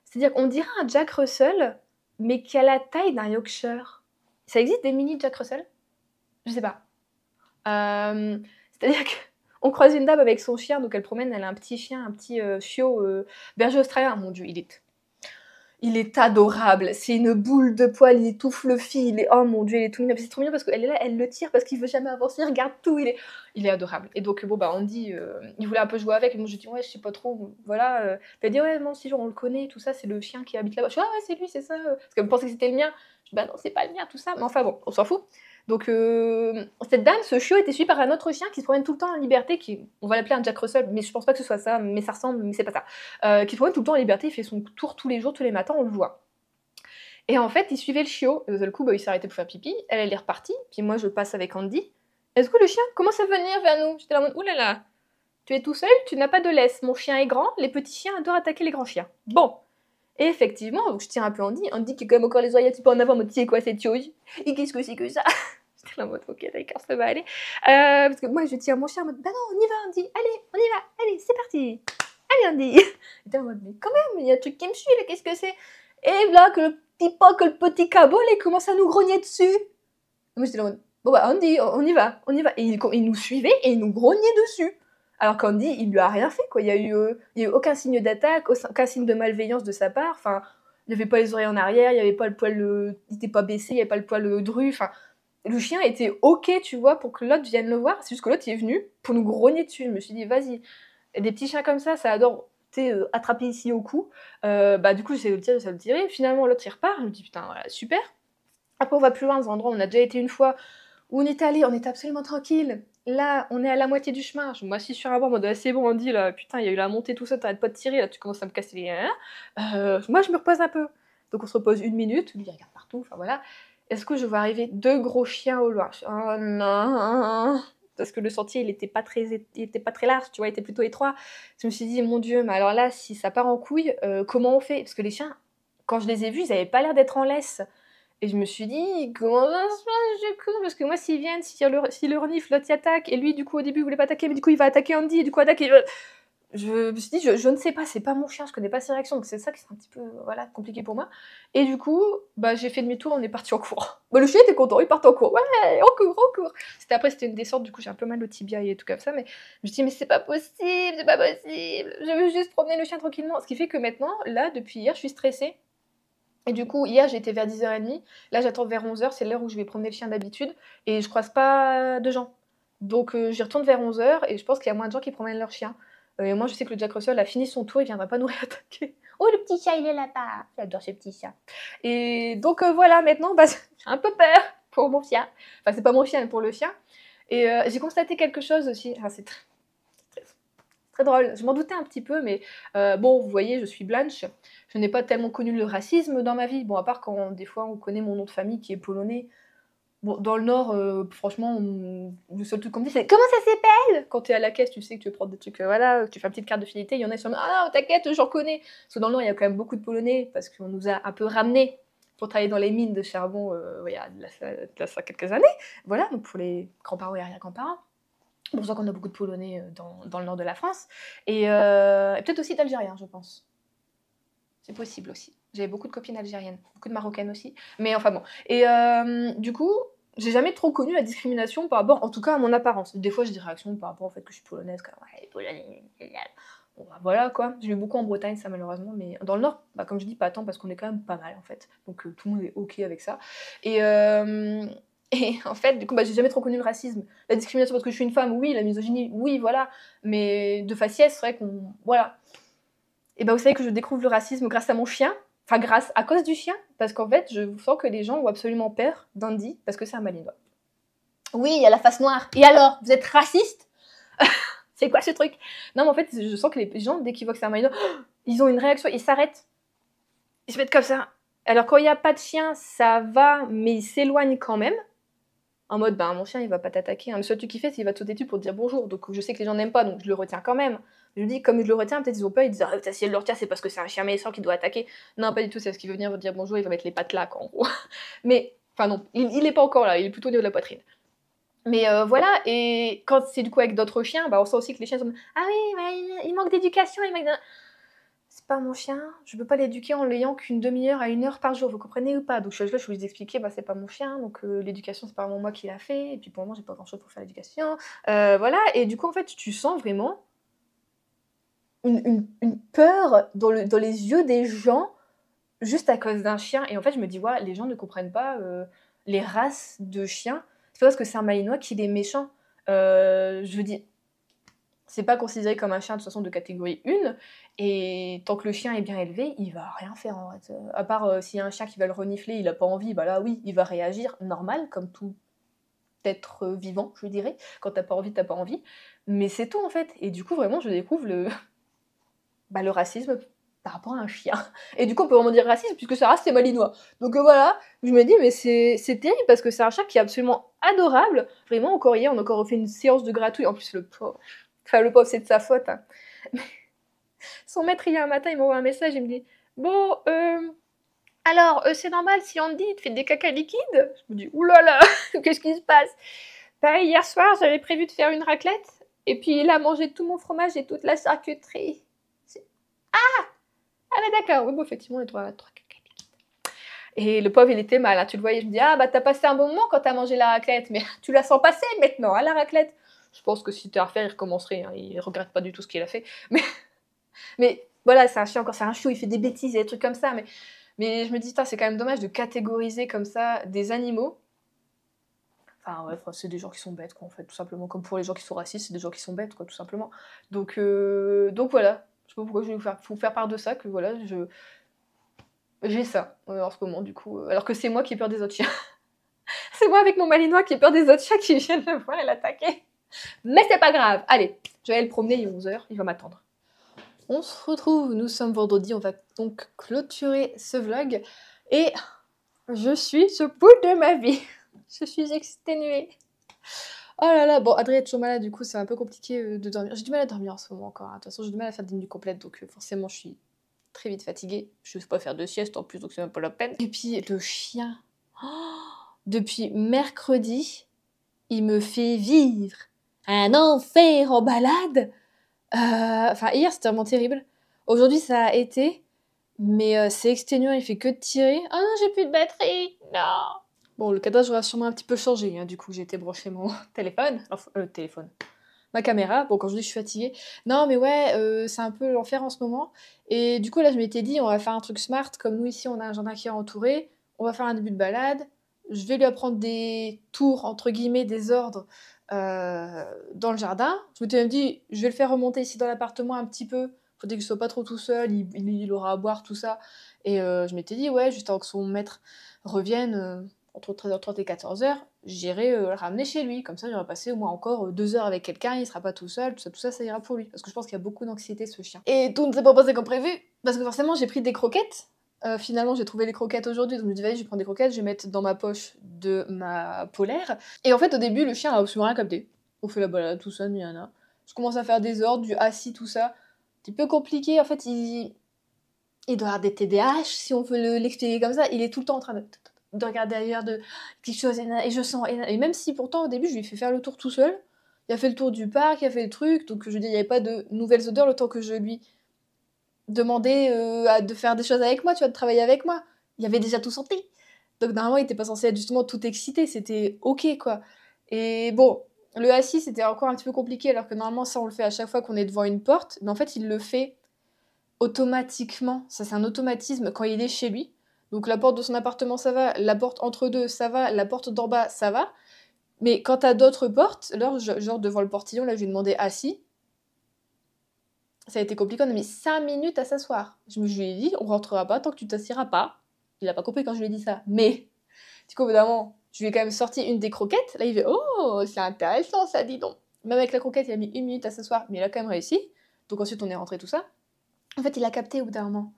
C'est-à-dire qu'on dirait un Jack Russell, mais qui a la taille d'un Yorkshire. Ça existe des mini Jack Russell? Je sais pas. C'est-à-dire qu'on croise une dame avec son chien, donc elle promène, elle a un petit chien, un petit chiot berger australien. Mon Dieu, il est adorable. C'est une boule de poil, il est tout fluffy, oh mon Dieu, il est tout mignon. C'est trop mignon parce qu'elle est là, elle le tire parce qu'il veut jamais avancer, il regarde tout, il est adorable. Et donc Andy, il voulait un peu jouer avec, et moi je dis ouais, je sais pas trop, voilà. Elle dit ouais, non, si genre on le connaît, tout ça, c'est le chien qui habite là-bas. Je dis ah ouais, c'est lui, c'est ça. Parce qu'elle me pensait que c'était le mien. Je dis, bah non, c'est pas le mien, tout ça. Mais enfin bon, on s'en fout. Donc, cette dame, ce chiot était suivi par un autre chien qui se promène tout le temps en liberté, on va l'appeler un Jack Russell, mais je pense pas que ce soit ça, mais ça ressemble, mais c'est pas ça. Qui se promène tout le temps en liberté, il fait son tour tous les jours, tous les matins, on le voit. Et en fait, il suivait le chiot. Le coup, il s'est arrêté pour faire pipi, elle est repartie, puis moi, je passe avec Andy. Est-ce que le chien commence à venir vers nous? J'étais là en mode, oulala, tu es tout seul, tu n'as pas de laisse. Mon chien est grand, les petits chiens adorent attaquer les grands chiens. Bon. Et effectivement, donc je tiens un peu Andy qui a quand même encore les oreilles un petit peu en avant, en mode, c'est quoi cette chose? Et qu'est-ce que c'est que ça? J'étais là en mode, ok, d'accord, ça va aller. Parce que moi, je tiens mon chien en mode, bah non, on y va, Andy, allez, on y va, allez, c'est parti. Allez, Andy. J'étais en mode, mais quand même, il y a un truc qui me suit, là, qu'est-ce que c'est? Et là, que le petit cabot, il commence à nous grogner dessus. Et moi, j'étais là en mode, bon bah, Andy, on y va, on y va. Et il nous suivait et il nous grognait dessus. Alors qu'Andy, il lui a rien fait, quoi. Il y a eu aucun signe d'attaque, aucun signe de malveillance de sa part. Enfin, il n'y avait pas les oreilles en arrière, il n'y avait pas le poil, il n'était pas baissé, il n'y avait pas le poil dru. Enfin, le chien était ok, tu vois, pour que l'autre vienne le voir. C'est juste que l'autre, il est venu pour nous grogner dessus. Je me suis dit, vas-y. Et des petits chiens comme ça adore attraper ici au cou. Du coup, j'essaie de le tirer. Finalement, l'autre, il repart. Je me dis, putain, voilà, super. Après, on va plus loin dans un endroit où on a déjà été une fois, où on est allé, on était absolument tranquille. Là, on est à la moitié du chemin. Je m'assis sur un banc en mode, c'est bon, Andy, là, putain, il y a eu la montée, tout ça, t'arrêtes pas de tirer, là, tu commences à me casser les... moi, je me repose un peu. Donc, on se repose 1 minute, lui, il regarde partout, enfin voilà. Est-ce que je vois arriver 2 gros chiens au loin? Oh non! Parce que le sentier, il était pas très large, tu vois, il était plutôt étroit. Je me suis dit, mon Dieu, mais alors là, si ça part en couille, comment on fait? Parce que les chiens, quand je les ai vus, ils avaient pas l'air d'être en laisse. Et je me suis dit, comment ça se passe du coup? Parce que moi, s'ils viennent, s'il le renifle, l'autre y attaque, et lui, du coup, au début, il voulait pas attaquer, mais du coup, il va attaquer Andy, et du coup, attaquer... Je me suis dit, je ne sais pas, c'est pas mon chien, je connais pas ses réactions, donc c'est ça qui est un petit peu compliqué pour moi. Et du coup, j'ai fait demi-tour, on est parti en cours. Le chien était content, il partait en cours. Ouais, en cours. C'était une descente, du coup, j'ai un peu mal au tibia et tout comme ça, mais je me suis dit, mais c'est pas possible. Je veux juste promener le chien tranquillement. Ce qui fait que maintenant, là, depuis hier, je suis stressée. Et du coup, hier, j'étais vers 10h30. Là, j'attends vers 11h. C'est l'heure où je vais promener le chien d'habitude. Et je croise pas de gens. Donc, j'y retourne vers 11h. Et je pense qu'il y a moins de gens qui promènent leur chien. Et moi, je sais que le Jack Russell a fini son tour. Il viendra pas nous réattaquer. Oh, le petit chat, il est là-bas. J'adore ce petit chat. Et donc, voilà, maintenant, j'ai un peu peur pour mon chien. Enfin, c'est pas mon chien, mais pour le chien. Et j'ai constaté quelque chose aussi. Enfin, c'est très drôle. Je m'en doutais un petit peu, mais bon, vous voyez, je suis blanche. Je n'ai pas tellement connu le racisme dans ma vie. Bon, à part quand des fois on connaît mon nom de famille qui est polonais. Bon, dans le Nord, franchement, le seul truc qu'on me dit, c'est comment ça s'appelle? Quand tu es à la caisse, tu sais que tu veux prendre des trucs, voilà, tu fais une petite carte de fidélité, il y en a qui sont ah non, t'inquiète, j'en connais. Parce que dans le Nord, il y a quand même beaucoup de Polonais, parce qu'on nous a un peu ramenés pour travailler dans les mines de charbon il y a de ça quelques années. Voilà, donc pour les grands-parents et arrière-grands-parents. C'est pour ça qu'on a beaucoup de Polonais dans le nord de la France. Et peut-être aussi d'Algériens, je pense. C'est possible aussi. J'avais beaucoup de copines algériennes, beaucoup de Marocaines aussi. Mais enfin bon. Et du coup, j'ai jamais trop connu la discrimination par rapport, en tout cas, à mon apparence. Des fois, j'ai des réactions par rapport au fait que je suis polonaise, comme ouais, polonais, génial. Bon, voilà quoi. J'ai eu beaucoup en Bretagne, ça malheureusement. Mais dans le Nord, comme je dis, pas tant parce qu'on est quand même pas mal en fait. Donc tout le monde est ok avec ça. Et en fait, du coup, j'ai jamais trop connu le racisme. La discrimination parce que je suis une femme, oui. La misogynie, oui, voilà. Mais de faciès, c'est vrai qu'on... Voilà. Et vous savez que je découvre le racisme grâce à mon chien. Enfin, à cause du chien. Parce qu'en fait, je sens que les gens ont absolument peur d'Andy parce que c'est un malinois. Oui, il y a la face noire. Et alors, vous êtes raciste? C'est quoi ce truc? Non, mais en fait, je sens que les gens, dès qu'ils voient que c'est un malinois, ils ont une réaction, ils s'arrêtent. Ils se mettent comme ça. Alors, quand il n'y a pas de chien, ça va, mais ils s'éloignent quand même. En mode, mon chien, il va pas t'attaquer. Le seul truc qu'il fait, c'est qu'il va te sauter dessus pour te dire bonjour. Donc, je sais que les gens n'aiment pas, donc je le retiens quand même. Je me dis, comme je le retiens, peut-être ils ont peur, ils disent, si elle le retient, c'est parce que c'est un chien méchant qui doit attaquer. Non, pas du tout, c'est parce qu'il veut venir vous dire bonjour, il va mettre les pattes là, quoi, en gros. Mais, enfin non, il est pas encore là, il est plutôt au niveau de la poitrine. Mais voilà, et quand c'est du coup avec d'autres chiens, on sent aussi que les chiens sont ah oui, il manque d'éducation, il manque de... C'est pas mon chien, je peux pas l'éduquer en l'ayant qu'une demi-heure à 1 heure par jour, vous comprenez ou pas? Donc je vais vous expliquer, c'est pas mon chien, donc l'éducation c'est pas vraiment moi qui l'a fait, et puis pour le moment j'ai pas grand chose pour faire l'éducation. Voilà, et du coup en fait tu sens vraiment une peur dans les yeux des gens juste à cause d'un chien, et en fait je me dis, les gens ne comprennent pas les races de chiens, c'est pas parce que c'est un malinois qu'il est méchant. Je veux dire, c'est pas considéré comme un chien de toute façon de catégorie 1, et tant que le chien est bien élevé, il va rien faire en fait. À part s'il y a un chien qui va le renifler, il a pas envie, bah là oui, il va réagir normal, comme tout être vivant, je dirais. Quand t'as pas envie, t'as pas envie. Mais c'est tout en fait. Et du coup, vraiment, je découvre le racisme par rapport à un chien. Et du coup, on peut vraiment dire racisme, puisque sa race, c'est malinois. Donc voilà, je me dis, mais c'est terrible, parce que c'est un chat qui est absolument adorable. Vraiment, encore hier, on a encore refait une séance de gratouille. En plus, le pauvre, c'est de sa faute. Hein. Son maître, hier un matin, il m'envoie un message, il me dit, bon, alors, c'est normal si on te dit, il te fait des caca liquides? Je me dis, oulala, qu'est-ce qui se passe? Bah, hier soir, j'avais prévu de faire une raclette, et puis il a mangé tout mon fromage et toute la charcuterie. Ah mais d'accord, oui, bon, effectivement, les trois caca liquides. Et le pauvre, il était mal, hein, tu le voyais, je me dis, ah bah t'as passé un bon moment quand t'as mangé la raclette, mais tu la sens passer maintenant, à la raclette. Je pense que si c'était à refaire, il recommencerait, hein, il regrette pas du tout ce qu'il a fait. Mais voilà, c'est un chien encore, c'est un chiot, il fait des bêtises et des trucs comme ça, mais je me dis, c'est quand même dommage de catégoriser comme ça des animaux. Enfin, ouais, c'est des gens qui sont bêtes, quoi, en fait, tout simplement. Comme pour les gens qui sont racistes, c'est des gens qui sont bêtes, quoi, tout simplement. Donc voilà. Je sais pas pourquoi je vais vous faire part de ça, que voilà, j'ai ça en ce moment, du coup. Alors que c'est moi qui ai peur des autres chiens. C'est moi avec mon malinois qui ai peur des autres chiens qui viennent me voir et l'attaquer. Mais c'est pas grave. Allez, je vais aller le promener, il est 11h, il va m'attendre. On se retrouve, nous sommes vendredi, on va donc clôturer ce vlog. Et je suis au bout de ma vie. Je suis exténuée. Oh là là, bon, Adrien est toujours malade, du coup c'est un peu compliqué de dormir. J'ai du mal à dormir en ce moment encore, hein. De toute façon j'ai du mal à faire des nuits complètes, donc forcément je suis très vite fatiguée. Je ne sais pas faire de sieste en plus, donc c'est même pas la peine. Et puis le chien, depuis mercredi, il me fait vivre un enfer en balade. Enfin hier c'était vraiment terrible. Aujourd'hui ça a été, mais c'est exténuant, il fait que de tirer. Ah non, j'ai plus de batterie, non. Bon, le cadrage aura sûrement un petit peu changé, hein, du coup j'ai été brancher mon téléphone, ma caméra, bon quand je dis que je suis fatiguée, non mais ouais, c'est un peu l'enfer en ce moment, et du coup là je m'étais dit on va faire un truc smart, comme nous ici on a un jardin qui est entouré, on va faire un début de balade, je vais lui apprendre des tours, entre guillemets, des ordres dans le jardin, je m'étais même dit je vais le faire remonter ici dans l'appartement un petit peu, faut qu'il soit pas trop tout seul, il aura à boire tout ça, et je m'étais dit ouais, juste avant que son maître revienne, entre 13h30 et 14h, j'irai le ramener chez lui. Comme ça, j'aurai passé au moins encore 2 heures avec quelqu'un, il sera pas tout seul, tout ça, ça ira pour lui. Parce que je pense qu'il y a beaucoup d'anxiété, ce chien. Et tout ne s'est pas passé comme prévu, parce que forcément, j'ai pris des croquettes. Finalement, j'ai trouvé les croquettes aujourd'hui, donc je me dis, vas-y, je vais prendre des croquettes, je vais mettre dans ma poche de ma polaire. Et en fait, au début, le chien a absolument rien capté. On fait la balade, tout ça, Miana. Je commence à faire des ordres, du assis, tout ça. Un petit peu compliqué, en fait, il doit avoir des TDAH, si on peut l'expliquer comme ça. Il est tout le temps en train de regarder ailleurs, de quelque chose, et je sens, et même si pourtant au début je lui ai fait faire le tour tout seul, il a fait le tour du parc, il a fait le truc, donc je dis il n'y avait pas de nouvelles odeurs le temps que je lui demandais de faire des choses avec moi, tu vois, de travailler avec moi, il avait déjà tout senti, donc normalement il était pas censé être justement tout excité, c'était ok quoi, et bon, le assis c'était encore un petit peu compliqué, alors que normalement ça on le fait à chaque fois qu'on est devant une porte, mais en fait il le fait automatiquement, ça c'est un automatisme quand il est chez lui. Donc la porte de son appartement ça va, la porte entre deux ça va, la porte d'en bas ça va. Mais quand t'as d'autres portes, genre devant le portillon, là je lui ai demandé assis. Ça a été compliqué, on a mis 5 minutes à s'asseoir. Je lui ai dit, on rentrera pas tant que tu t'assiras pas. Il a pas compris quand je lui ai dit ça. Mais, du coup au bout d'un moment, je lui ai quand même sorti une des croquettes. Là il fait, oh c'est intéressant ça, dis donc. Même avec la croquette il a mis 1 minute à s'asseoir, mais il a quand même réussi. Donc ensuite on est rentré tout ça. En fait il a capté au bout d'un moment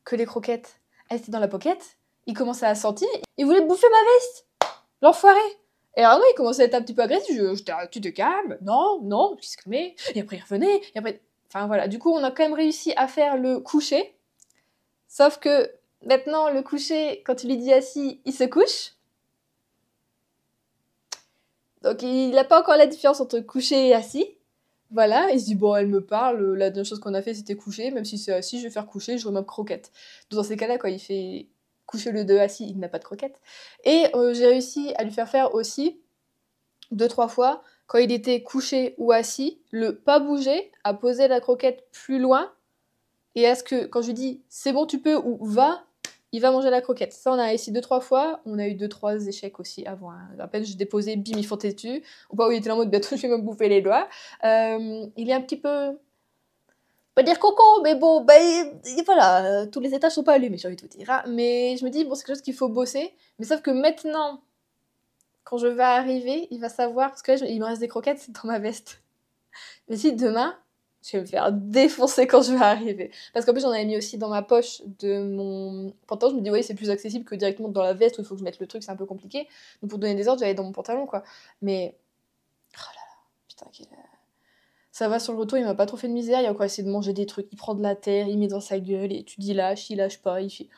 que les croquettes, elles étaient dans la pocket, il commençait à sentir, il voulait bouffer ma veste, l'enfoiré. Et alors non, il commençait à être un petit peu agressif, tu te calmes, non, il se calmait, et après il revenait, et après... Enfin voilà, du coup on a quand même réussi à faire le coucher, sauf que maintenant le coucher, quand tu lui dis assis, il se couche. Donc il n'a pas encore la différence entre coucher et assis. Voilà, il se dit, bon, elle me parle, la dernière chose qu'on a fait, c'était coucher, même si c'est assis, je vais faire coucher, je remets ma croquette. Donc dans ces cas-là, quand il fait coucher le 2 assis, il n'a pas de croquette. Et j'ai réussi à lui faire aussi, 2-3 fois, quand il était couché ou assis, le pas bouger, à poser la croquette plus loin, et à ce que, quand je lui dis, c'est bon, tu peux, ou va, il va manger la croquette. Ça, on a essayé 2-3 fois. On a eu 2-3 échecs aussi avant. Hein. À peine j'ai déposé, bim, ils fontaient dessus. Ou pas, où il était en mode bientôt, je vais me bouffer les doigts. Il est un petit peu. Pas dire coco, mais bon, voilà, tous les étages sont pas allumés, j'ai envie de vous dire. Hein. Mais je me dis, bon, c'est quelque chose qu'il faut bosser. Mais sauf que maintenant, quand je vais arriver, il va savoir, parce que là, il me reste des croquettes, c'est dans ma veste. Mais si demain, je vais me faire défoncer quand je vais arriver. Parce qu'en plus, j'en avais mis aussi dans ma poche de mon pantalon. Je me dis, oui, c'est plus accessible que directement dans la veste où il faut que je mette le truc, c'est un peu compliqué. Donc pour donner des ordres, j'allais dans mon pantalon, quoi. Mais, oh là là, putain, ça va sur le retour, il m'a pas trop fait de misère. Il a encore essayé de manger des trucs. Il prend de la terre, il met dans sa gueule, et tu dis lâche, il lâche pas, il fait.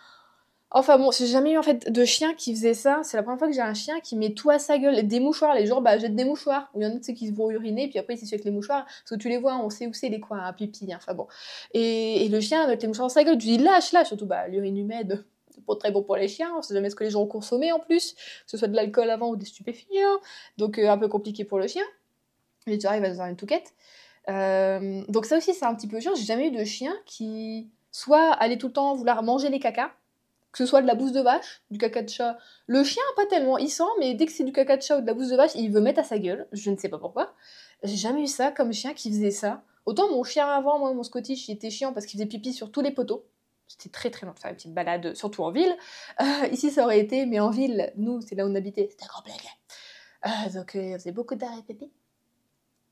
Enfin bon, j'ai jamais eu en fait de chien qui faisait ça. C'est la première fois que j'ai un chien qui met tout à sa gueule. Des mouchoirs, les gens jette des mouchoirs. Ou il y en a qui se vont uriner, puis après ils s'essuient avec les mouchoirs. Parce que tu les vois, on sait où c'est les coins à pipi. Hein. Enfin bon. Et le chien avec les mouchoirs dans sa gueule, tu dis lâche. Surtout l'urine humaine, c'est pas très bon pour les chiens. On sait jamais ce que les gens ont consommé en plus. Que ce soit de l'alcool avant ou des stupéfiants. Donc un peu compliqué pour le chien. Et tu arrives à avoir une touquette. Donc ça aussi c'est un petit peu chiant. J'ai jamais eu de chien qui soit allait tout le temps vouloir manger les cacas. Que ce soit de la bouse de vache, du caca de chat. Le chien, pas tellement, il sent, mais dès que c'est du caca de chat ou de la bouse de vache, il veut mettre à sa gueule. Je ne sais pas pourquoi. J'ai jamais eu ça comme chien qui faisait ça. Autant mon chien avant, moi, mon Scottish, il était chiant parce qu'il faisait pipi sur tous les poteaux. C'était très très long de faire une petite balade, surtout en ville. Ici, ça aurait été, mais en ville, nous, c'est là où on habitait, c'était compliqué. Donc, on faisait beaucoup d'arrêts pipi.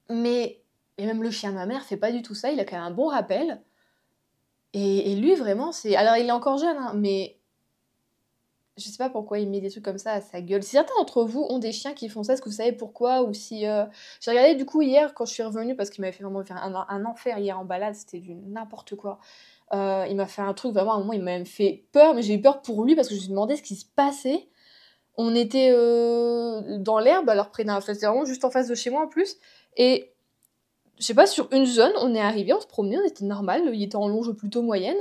Mais, et même le chien de ma mère fait pas du tout ça, il a quand même un bon rappel. Et lui, vraiment, c'est. Alors, il est encore jeune, hein, mais. Je sais pas pourquoi il met des trucs comme ça à sa gueule. Si certains d'entre vous ont des chiens qui font ça, est-ce que vous savez pourquoi? Ou si. J'ai regardé du coup hier quand je suis revenue, parce qu'il m'avait fait vraiment faire un enfer hier en balade, c'était du n'importe quoi. Il m'a fait un truc vraiment, à un moment, il m'a même fait peur, mais j'ai eu peur pour lui parce que je me suis demandé ce qui se passait. On était dans l'herbe, alors près d'un. Enfin, c'était vraiment juste en face de chez moi en plus. Et je sais pas, sur une zone, on est arrivé, on se promenait, on était normal, il était en longe plutôt moyenne.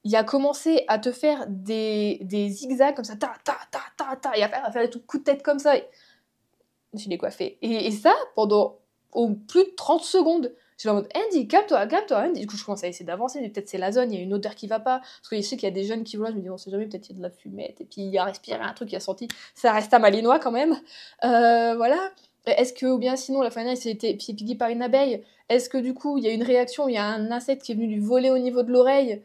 Il a commencé à te faire des zigzags comme ça, et à faire des coups de tête comme ça. Je l'ai coiffé. Et ça, pendant au plus de 30 secondes. J'étais en mode, Andy, calme-toi, Andy. Du coup, je commence à essayer d'avancer, mais peut-être c'est la zone, il y a une odeur qui va pas. Parce que je sais qu'il y a des jeunes qui vont là, je me dis, on sait jamais, peut-être il y a de la fumette. Et puis il a respiré un truc, il a senti, ça reste à malinois quand même. Voilà. Est-ce que, ou bien sinon, la fois dernière, il s'est été piqué par une abeille. Est-ce que du coup, il y a une réaction, il y a un insecte qui est venu lui voler au niveau de l'oreille?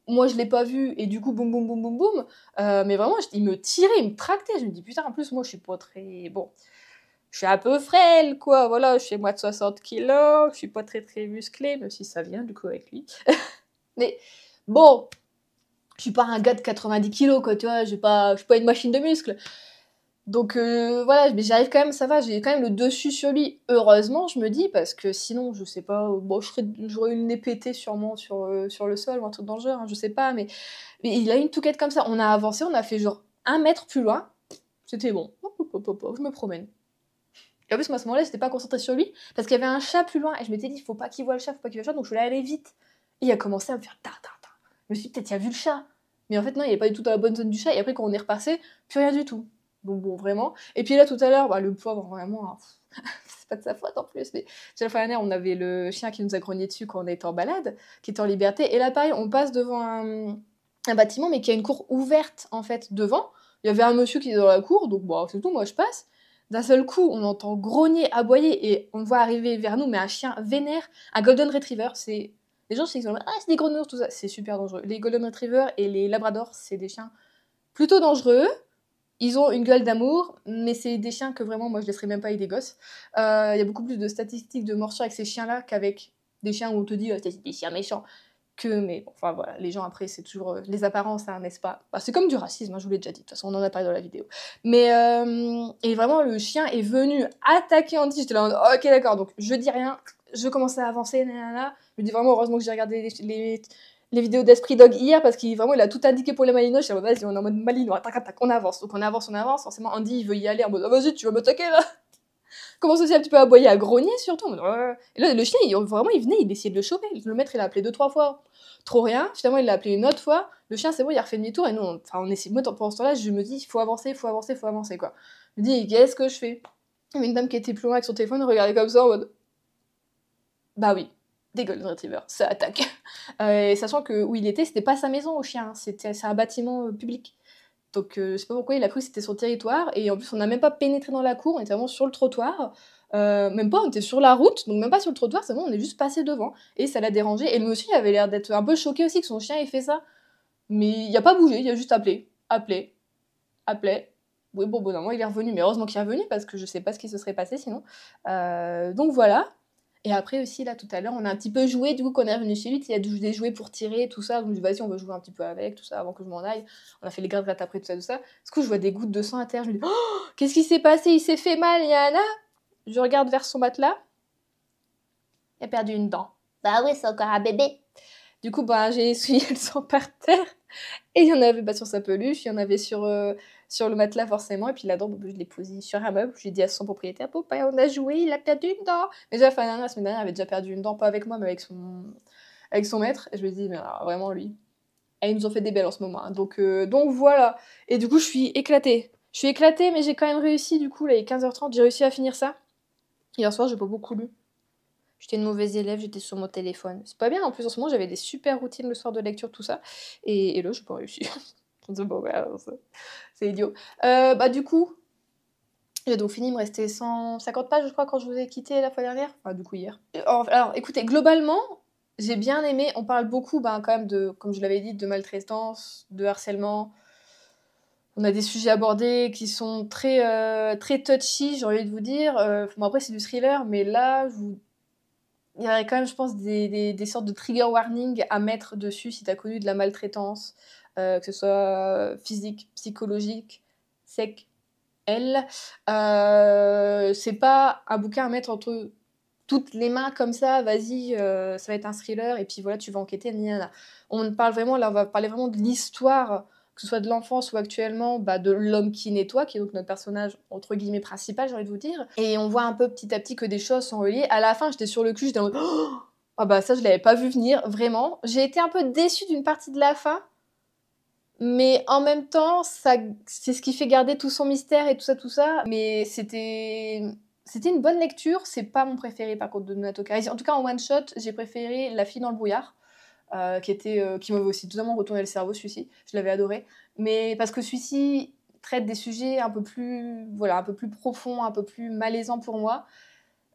Moi, je l'ai pas vu, et du coup, boum, boum, boum, boum, boum. Mais vraiment, il me tirait, il me tractait. Je me dis, putain, en plus, moi, je suis pas très. Bon. Je suis un peu frêle, quoi. Voilà, je fais moi de 60 kilos, je suis pas très très musclée, même si ça vient du coup avec lui. Mais bon, je suis pas un gars de 90 kilos, quoi, tu vois. Je suis pas une machine de muscles. Donc voilà, mais j'arrive quand même, ça va, j'ai quand même le dessus sur lui. Heureusement, je me dis, parce que sinon, je sais pas, bon, j'aurais une nez pétée sûrement sur le sol ou un truc dans le genre, hein, je sais pas, mais il a une touquette comme ça. On a avancé, on a fait genre 1 mètre plus loin. C'était bon. Je me promène. Et en plus, moi, à ce moment-là, j'étais pas concentrée sur lui, parce qu'il y avait un chat plus loin, et je m'étais dit, faut pas qu'il voit le chat, donc je voulais aller vite. Et il a commencé à me faire ta. Je me suis dit, peut-être il a vu le chat. Mais en fait, non, il est pas du tout dans la bonne zone du chat, et après, quand on est repassé, plus rien du tout. Donc bon, vraiment. Et puis là, tout à l'heure, le pauvre, vraiment, hein, c'est pas de sa faute en plus, mais la fois dernière, on avait le chien qui nous a grogné dessus quand on était en balade, qui était en liberté, et là, pareil, on passe devant un bâtiment, mais qui a une cour ouverte, en fait, devant. Il y avait un monsieur qui était dans la cour, donc bon, c'est tout, moi je passe. D'un seul coup, on entend grogner, aboyer, et on voit arriver vers nous, mais un chien vénère, un Golden Retriever. C'est les gens, c'est c'est des grenouilles, tout ça. C'est super dangereux. Les Golden Retriever et les Labradors, c'est des chiens plutôt dangereux. Ils ont une gueule d'amour, mais c'est des chiens que vraiment, moi, je laisserais même pas avec des gosses. Il y a beaucoup plus de statistiques de morsures avec ces chiens-là qu'avec des chiens où on te dit c'est des chiens méchants. Mais bon, enfin voilà, les gens après, c'est toujours les apparences, hein, n'est-ce pas? C'est comme du racisme, hein, je vous l'ai déjà dit, de toute façon, on en a parlé dans la vidéo. Mais, et vraiment, le chien est venu attaquer Andy, j'étais là en mode, ok, d'accord, donc je dis rien, je commençais à avancer, nanana. Je me dis vraiment, heureusement que j'ai regardé les vidéos d'Esprit Dog hier, parce qu'il vraiment, il a tout indiqué pour les malinois, je suis en mode, vas-y, on est en mode malinois, tac, on avance. Donc on avance, forcément, Andy, il veut y aller en mode, oh, vas-y, tu vas m'attaquer là! Commence aussi un petit peu à aboyer, à grogner surtout. Et là, le chien, vraiment, il venait, il essayait de le choper. Le maître, il a appelé 2-3 fois. Trop rien. Finalement, il l'a appelé une autre fois. Le chien, c'est bon, il a refait demi-tour. Et nous, on essaie. Moi, pendant ce temps-là, je me dis, il faut avancer, quoi. Je me dis, qu'est-ce que je fais? Il y avait une dame qui était plus loin avec son téléphone, regardait comme ça en mode. Bah oui, des Golden Retriever, ça attaque. Et sachant que où il était, c'était pas sa maison au chien, c'est un bâtiment public. Donc je sais pas pourquoi il a cru que c'était son territoire, et en plus on n'a même pas pénétré dans la cour, on était vraiment sur le trottoir. Même pas, on était sur la route, donc même pas sur le trottoir, c'est bon, on est juste passé devant, et ça l'a dérangé, et lui aussi il avait l'air d'être un peu choqué aussi que son chien ait fait ça. Mais il a pas bougé, il a juste appelé. Oui, bon, moment il est revenu, mais heureusement qu'il est revenu, parce que je sais pas ce qui se serait passé sinon. Donc voilà. Et après aussi, là, tout à l'heure, on a un petit peu joué, du coup, quand on est revenu chez lui, il y a des jouets pour tirer, tout ça, donc je me dis, vas-y, on va jouer un petit peu avec, tout ça, avant que je m'en aille. On a fait les gratte après, tout ça, tout ça. Parce que je vois des gouttes de sang à terre, je me dis, oh, qu'est-ce qui s'est passé? Il s'est fait mal, Yana. Je regarde vers son matelas, il a perdu une dent. Bah oui, c'est encore un bébé. Du coup, bah, j'ai essuyé le sang par terre. Et il y en avait sur sa peluche, il y en avait sur le matelas forcément, et puis la dent, je l'ai posée sur un meuble, j'ai dit à son propriétaire, papa, on a joué, il a perdu une dent. Mais déjà, la semaine dernière, il avait déjà perdu une dent, pas avec moi, mais avec son maître, et je lui ai dit, mais alors, vraiment, lui. Et ils nous ont fait des belles en ce moment, hein. Donc voilà. Et du coup, je suis éclatée. Mais j'ai quand même réussi, du coup, là, il est 15h30, j'ai réussi à finir ça. Hier soir, j'ai pas beaucoup lu. J'étais une mauvaise élève, j'étais sur mon téléphone. C'est pas bien, en plus en ce moment j'avais des super routines le soir de lecture, tout ça. Et là, j'ai pas réussi. Bon, ouais, c'est idiot. Du coup, j'ai donc fini, il me restait 150 pages, je crois, quand je vous ai quitté la fois dernière. Enfin, du coup, hier. Alors, écoutez, globalement, j'ai bien aimé. On parle beaucoup, quand même, comme je l'avais dit, de maltraitance, de harcèlement. On a des sujets abordés qui sont très, très touchy, j'ai envie de vous dire. Bon, après, c'est du thriller, mais là, il y aurait quand même, je pense, des sortes de trigger warning à mettre dessus si tu as connu de la maltraitance, que ce soit physique, psychologique, sec, elle. C'est pas un bouquin à mettre entre toutes les mains comme ça, vas-y, ça va être un thriller, et puis voilà, tu vas enquêter, on parle vraiment, là, on va parler vraiment de l'histoire, que ce soit de l'enfance ou actuellement, de l'homme qui nettoie, qui est donc notre personnage, entre guillemets, principal, j'ai envie de vous dire. Et on voit un peu petit à petit que des choses sont reliées. À la fin, j'étais sur le cul, j'étais en mode, oh, ça, je l'avais pas vu venir, vraiment. J'ai été un peu déçue d'une partie de la fin, mais en même temps, c'est ce qui fait garder tout son mystère et tout ça. Mais c'était une bonne lecture. C'est pas mon préféré, par contre, de Donato Carisi. En tout cas, en one shot, j'ai préféré La fille dans le brouillard, qui m'avait aussi totalement retourné le cerveau, celui-ci. Je l'avais adoré. Mais parce que celui-ci traite des sujets un peu plus profonds, un peu plus malaisants pour moi.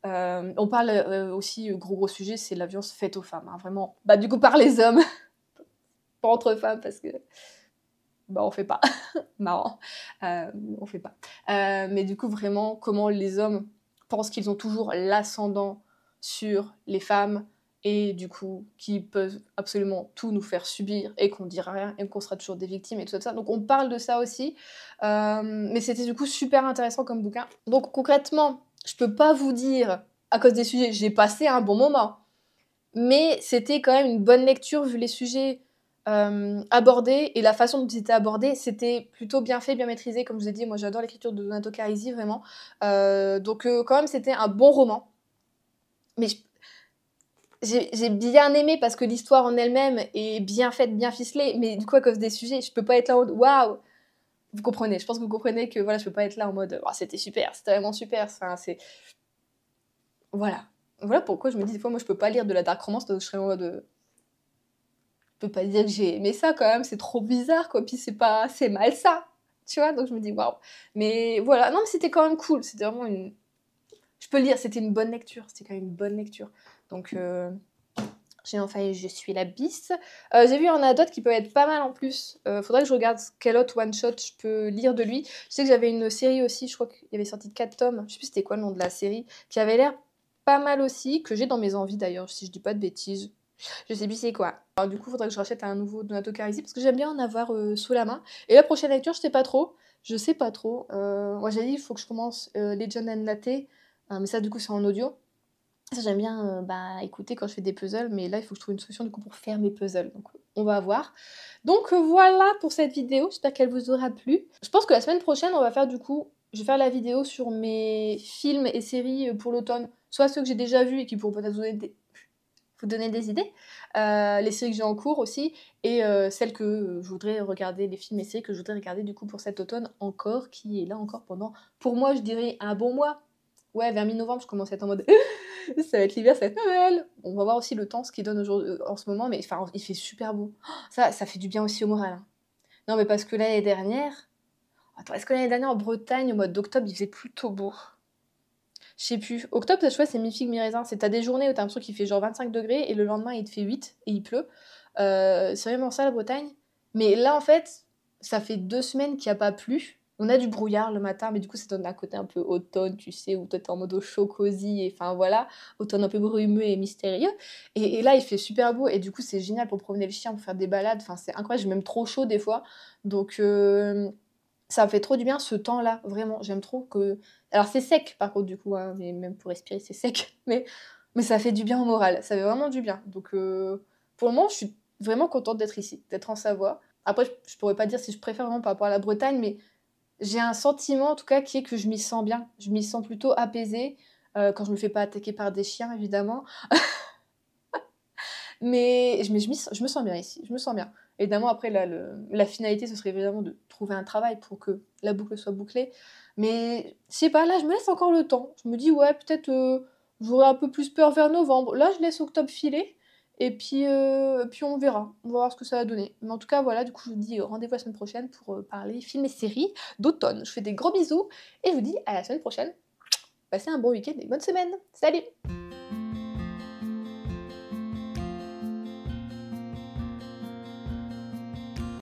On parle aussi, gros sujet, c'est la violence faite aux femmes. Hein, vraiment, du coup, par les hommes. Pas entre femmes, parce que on fait pas. Marrant. On fait pas. Mais du coup, vraiment, comment les hommes pensent qu'ils ont toujours l'ascendant sur les femmes, et du coup, qui peuvent absolument tout nous faire subir, et qu'on dira rien, et qu'on sera toujours des victimes, et tout ça. Donc on parle de ça aussi. Mais c'était du coup super intéressant comme bouquin. Donc concrètement, je peux pas vous dire, à cause des sujets, j'ai passé un bon moment. Mais c'était quand même une bonne lecture, vu les sujets abordés et la façon dont c'était abordé, c'était plutôt bien fait, bien maîtrisé. Comme je vous ai dit, moi j'adore l'écriture de Donato Carisi, vraiment. Donc quand même, c'était un bon roman. Mais j'ai bien aimé, parce que l'histoire en elle-même est bien faite, bien ficelée. Mais du coup, à cause des sujets, je peux pas être là en mode waouh. Vous comprenez, je pense que vous comprenez que voilà, je peux pas être là en mode oh, c'était super, c'était vraiment super. Enfin, voilà pourquoi je me dis des fois, moi je peux pas lire de la dark romance, donc je serais en mode je peux pas dire que j'ai aimé ça quand même, c'est trop bizarre, quoi. Puis c'est mal ça, tu vois. Donc je me dis waouh. Mais voilà, non, mais c'était quand même cool. C'était vraiment je peux le dire, c'était une bonne lecture. C'était quand même une bonne lecture. Donc j'ai enfin, je suis la bis. J'ai vu, il y en a d'autres qui peuvent être pas mal en plus. Faudrait que je regarde quel autre one shot je peux lire de lui. Je sais que j'avais une série aussi, je crois qu'il y avait sorti 4 tomes. Je sais plus c'était quoi le nom de la série, qui avait l'air pas mal aussi, que j'ai dans mes envies d'ailleurs, si je dis pas de bêtises. Je sais plus c'est quoi. Alors du coup, il faudrait que je rachète un nouveau Donato Carisi, parce que j'aime bien en avoir sous la main. Et la prochaine lecture, je sais pas trop. Moi, j'ai dit, il faut que je commence Legend and Latte. Mais ça, du coup, c'est en audio. Ça, j'aime bien écouter quand je fais des puzzles. Mais là, il faut que je trouve une solution, du coup, pour faire mes puzzles. Donc, on va voir. Donc, voilà pour cette vidéo. J'espère qu'elle vous aura plu. Je pense que la semaine prochaine, on va faire, du coup, je vais faire la vidéo sur mes films et séries pour l'automne. Soit ceux que j'ai déjà vus et qui pourront peut-être vous donner des idées, les séries que j'ai en cours aussi, et celles que je voudrais regarder, les films et séries que je voudrais regarder du coup pour cet automne encore, qui est là encore pendant, pour moi je dirais, un bon mois. Ouais, vers mi-novembre, je commence à être en mode ça va être l'hiver, ça va être Noël. On va voir aussi le temps, ce qu'il donne en ce moment, mais enfin, il fait super beau. Ça fait du bien aussi au moral. Hein. Non, mais parce que l'année dernière, Attends, est-ce que l'année dernière en Bretagne, au mois d'octobre, il faisait plutôt beau? Je sais plus. Octobre, tu vois, c'est mi-figue, mi-raisin. C'est t'as des journées où t'as l'impression qu'il fait genre 25 degrés et le lendemain il te fait 8 et il pleut. C'est vraiment ça la Bretagne. Mais là, en fait, ça fait 2 semaines qu'il n'y a pas plu. On a du brouillard le matin, mais du coup, ça donne un côté un peu automne, tu sais, où toi t'es en mode au chaud, cosy, et enfin voilà, automne un peu brumeux et mystérieux. Et là, il fait super beau, et du coup, c'est génial pour promener le chien, pour faire des balades. Enfin, c'est incroyable, j'ai même trop chaud des fois. Donc, ça me fait trop du bien ce temps-là, vraiment. J'aime trop que. Alors, c'est sec, par contre, du coup, hein, mais même pour respirer, c'est sec. Mais ça fait du bien au moral, ça fait vraiment du bien. Donc, pour le moment, je suis vraiment contente d'être ici, d'être en Savoie. Après, je pourrais pas dire si je préfère vraiment par rapport à la Bretagne, mais j'ai un sentiment, en tout cas, qui est que je m'y sens bien. Je m'y sens plutôt apaisée, quand je me fais pas attaquer par des chiens, évidemment. Mais je me sens bien ici, je me sens bien. Évidemment, après, là, la finalité, ce serait évidemment de trouver un travail pour que la boucle soit bouclée. Mais je sais pas, là, je me laisse encore le temps. Je me dis, ouais, peut-être j'aurai un peu plus peur vers novembre. Là, je laisse octobre filer. Et puis on verra. On va voir ce que ça va donner. Mais en tout cas, voilà, du coup, je vous dis rendez-vous la semaine prochaine pour parler films et séries d'automne. Je fais des gros bisous et je vous dis à la semaine prochaine. Passez un bon week-end et une bonne semaine. Salut!